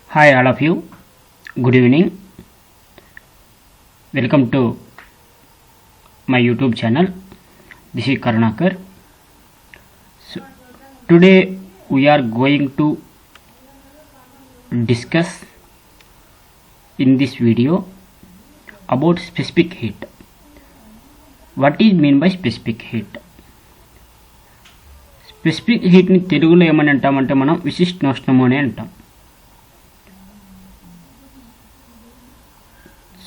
Hi all of you, good evening. Welcome to my YouTube channel. This is Karnakar. So, today we are going to discuss in this video about specific heat. What is mean by specific heat? Specific హీట్ని తెలుగులో ఏమని అంటామంటే మనం విశిష్టోష్ణము అని అంటాం.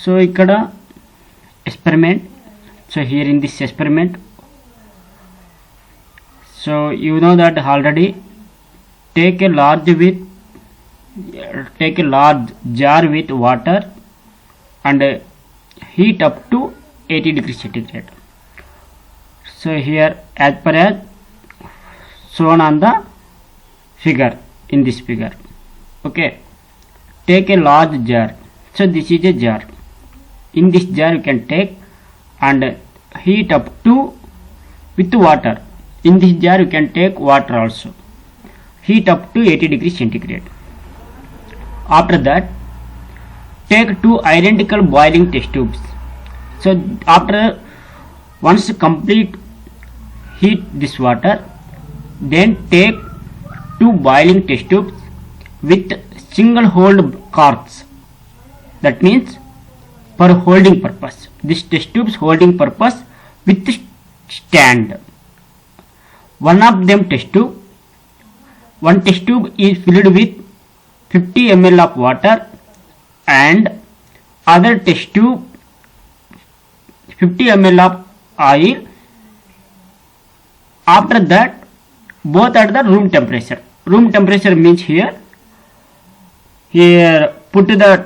So ఇక్కడ experiment, so here in this experiment, so you know that already take a large jar with water and heat up to 80 degrees centigrade. So here as per as shown on the figure, in this figure, okay, take a large jar. So this is a jar. In this jar you can take and heat up to with water. In this jar you can take water also, heat up to 80 degrees centigrade. After that take two identical boiling test tubes. So after once complete heat this water, then take two boiling test tubes with single hold corks. That means for holding purpose, this test tubes holding purpose with stand. One of them test tube, one test tube is filled with 50 ml of water and other test tube 50 ml of oil. After that both at the room temperature. Room temperature means here put that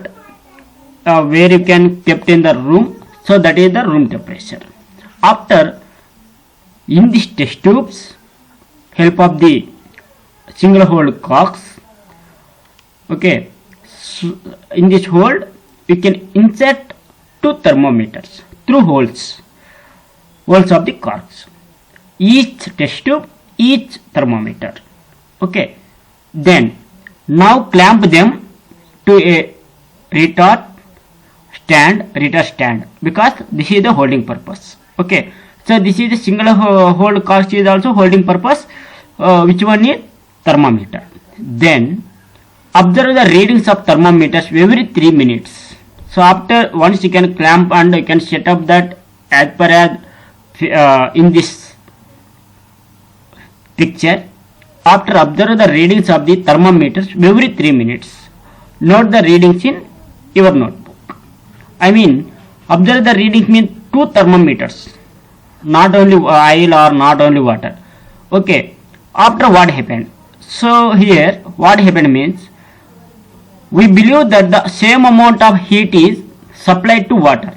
where you can kept in the room, so that is the room temperature. After in these test tubes help of the single hole corks, okay, so in this hole you can insert two thermometers through holes of the corks, each test tube, each thermometer, okay. Then now clamp them to a retard stand, because this is the holding purpose, okay. So this is the single hole cork is also holding purpose, which one is thermometer. Then observe the readings of thermometers every 3 minutes. So after once you can clamp and you can set up that as per as in this picture. After observe the readings of the thermometers every 3 minutes. Note the readings in your notebook. I mean, observe the readings mean two thermometers, not only oil or not only water, okay. After what happened? So here what happened means, we believe that the same amount of heat is supplied to water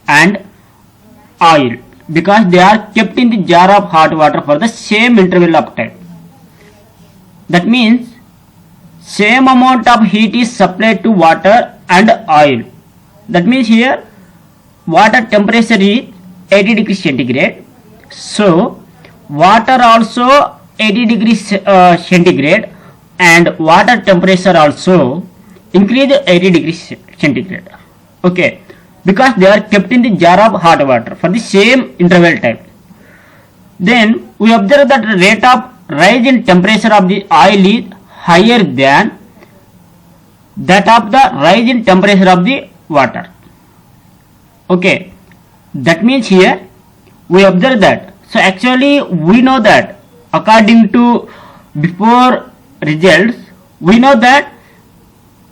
and oil, because they are kept in the jar of hot water for the same interval of time. That means same amount of heat is supplied to water and oil. That means here water temperature is 80 degrees centigrade. So water also 80 degrees centigrade, and water temperature also increase 80 degrees centigrade, okay, because they are kept in the jar of hot water for the same interval time. Then we observe that the rate of rise in temperature of the oil is higher than that of the rise in temperature of the water, okay. That means here we observe that. So actually we know that according to before results, we know that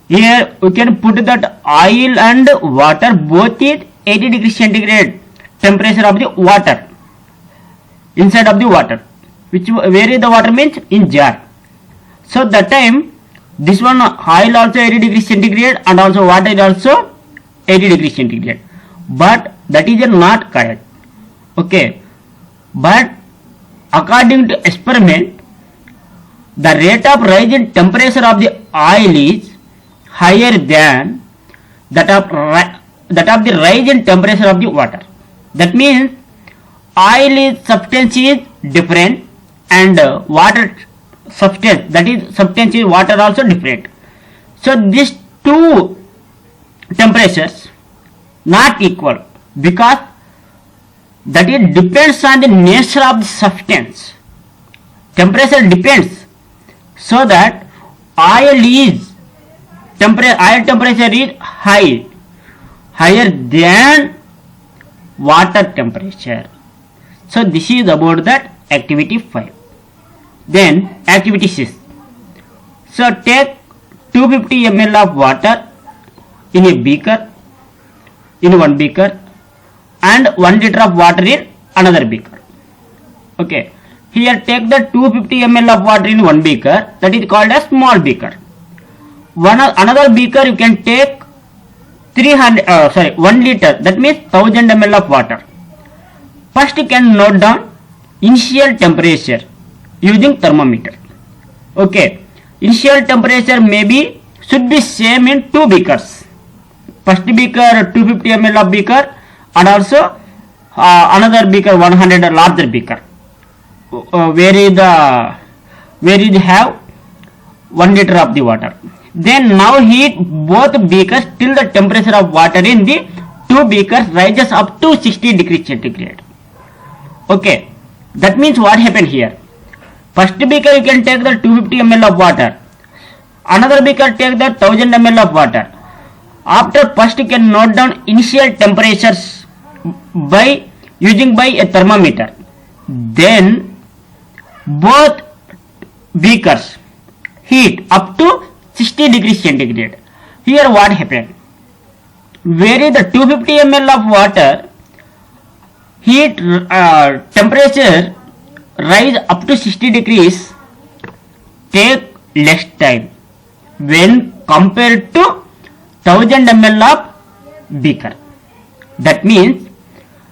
here we can put that oil and water both is 80 degrees centigrade temperature of the water, inside of the water, which where is the water means in jar. So that time this one oil also 80 degrees centigrade and also water is also 80 degrees centigrade, but that is not correct, okay. But according to experiment, the rate of rise in temperature of the oil is higher than that of the rise in temperature of the water. That means oil is substance is different and water substance, that is substance is water also different. So these two temperatures not equal because that it depends on the nature of the substance. Temperature depends, so that oil temperature is higher than water temperature. So this is about that activity 5. Then activity 6. So take 250 ml of water in a beaker, in one beaker, and 1 liter of water in another beaker. Okay, here take the 250 ml of water in one beaker, that is called a small beaker. Another beaker you can take 1 liter, that means 1000 ml of water. First you can note down initial temperature using thermometer. Okay, initial temperature should be same in two beakers. First beaker 250 ml of beaker, and also another beaker 100 larger beaker, where you have 1 liter of the water. Then now heat both beakers till the temperature of water in the two beakers rises up to 60 degrees centigrade. Okay, that means what happened here? First beaker you can take the 250 ml of water, another beaker take the 1000 ml of water. After first you can note down initial temperatures by a thermometer. Then both beakers heat up to 60 degrees centigrade. Here what happened? Where is the 250 ml of water heat temperature rise up to 60 degrees take less time when compared to 1000 ml of beaker. That means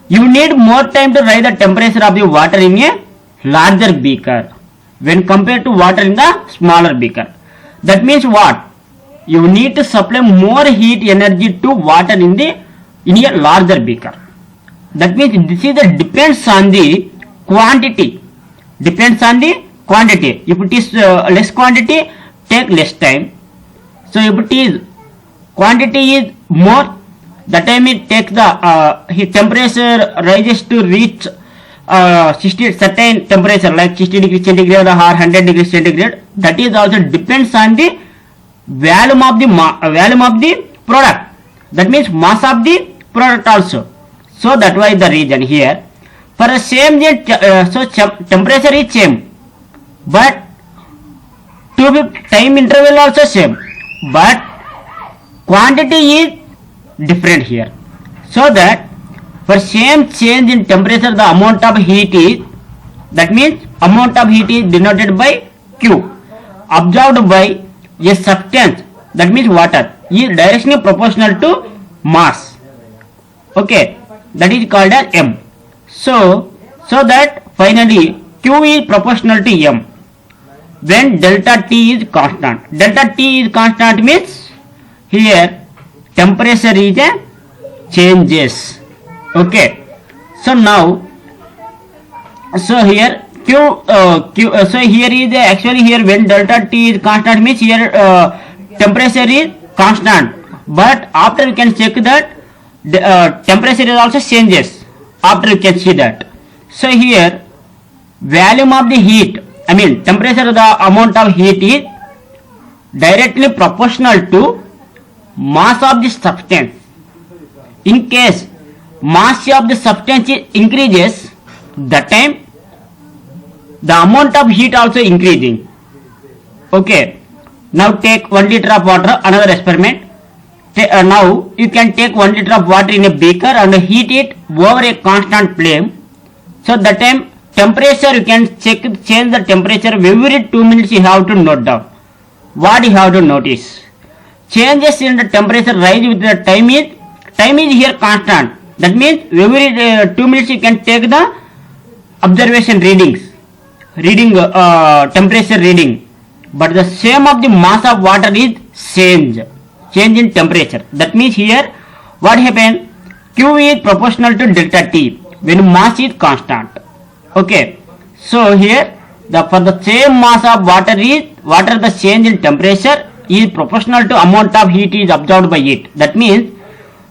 you need more time to rise the temperature of the water in a larger beaker when compared to water in the smaller beaker. That means what? You need to supply more heat energy to water in a larger beaker. That means this is depends on the quantity. Depends on the quantity. If it is less quantity, take less time. So if it is quantity is more, the time it takes the heat temperature rises to reach 60 certain temperature like 60 degrees centigrade or 100 degrees centigrade. That is also depends on the volume of the product. That means mass of the product also. So that was the reason here. For the same temperature is same, but time interval also same, but quantity is different here. So that for same change in temperature the amount of heat is, that means amount of heat is denoted by Q, absorbed by a substance, that means water, is directly proportional to mass. Okay, that is called as M. So that finally Q is proportional to M when delta T is constant. Delta T is constant means here temperature is a changes. Okay, so now here so here is actually here when delta T is constant means here temperature is constant, but after you can check that temperature is also changes. After you can see that. So here volume of the heat, I mean temperature, the amount of heat is directly proportional to mass of the substance. In case mass of the substance increases, that time the amount of heat also increasing. Okay, now take 1 liter of water, another experiment. Now you can take 1 liter of water in a beaker and heat it over a constant flame. So that time temperature you can change the temperature every 2 minutes. You have to note down. What you have to notice? Changes in the temperature rise with the time is here constant. That means every 2 minutes you can take the observation temperature reading, but the same of the mass of water is change in temperature. That means here what happened? Q is proportional to delta T when mass is constant. Okay, so here for the same mass of water the change in temperature is proportional to amount of heat is absorbed by it. That means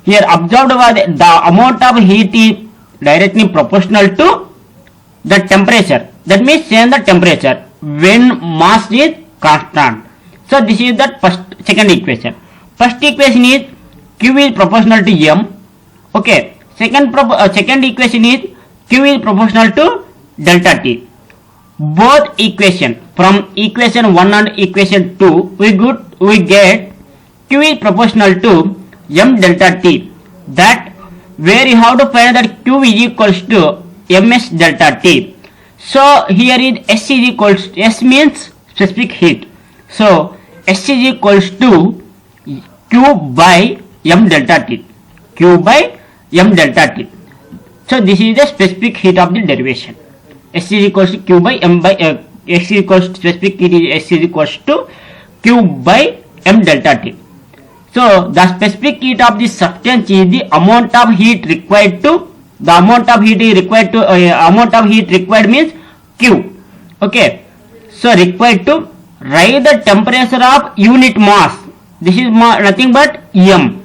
here absorbed by the amount of heat is directly proportional to the temperature. That means change the temperature when mass is constant. So this is the second equation. First equation is Q is proportional to M. Okay. Second equation is Q is proportional to delta T. Both equation from equation 1 and equation 2 we get Q is proportional to M delta T. That where you have to find that Q is equals to ms delta T. So here is S is equals to, S means specific heat. So S is equals to Q by M delta T. Q by M delta T. So this is the specific heat of the derivation. S is equals to Q by M by X is equals to specific heat is S is equals to Q by M delta T. So the specific heat of the substance is the amount of heat required to amount of heat required means Q. Okay. So required to rise the temperature of unit mass. This is nothing but M.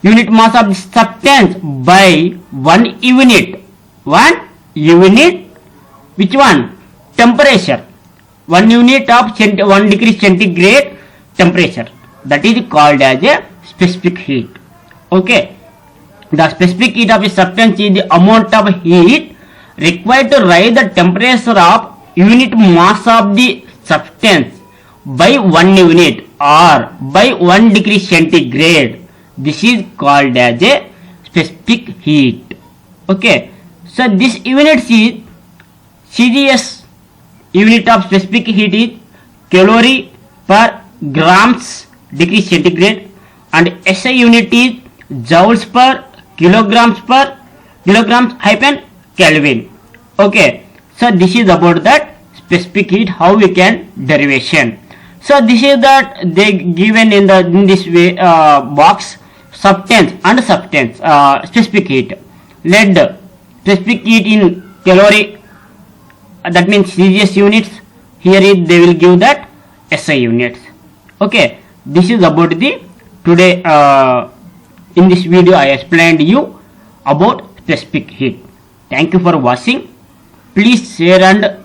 Unit mass of the substance by 1 unit. 1 unit. Which one? Temperature. 1 unit of 1 degree centigrade temperature. That is called as a specific heat. Okay. The specific heat of a substance is the amount of heat required to rise the temperature of unit mass of the substance by 1 unit or by 1 degree centigrade. This is called as a specific heat. Okay. So this unit is CGS unit of specific heat is calorie per grams degree centigrade and SI unit is joules per kilograms hyphen Kelvin. Okay. So this is about that specific heat, how we can derivation. So this is that they given in this way box substance and substance specific heat. Lead specific heat in calorie, that means CGS units. Here is they will give that SI units. Okay. This is about the today in this video I explained you about specific heat. Thank you for watching. Please share and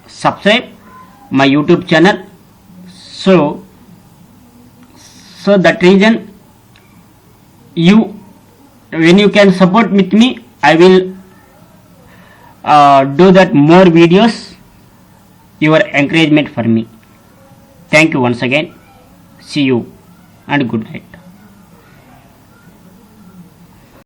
subscribe my YouTube channel. So that reason when you can support with me, I will do that more videos. Your encouragement for me. Thank you once again. See you and good night.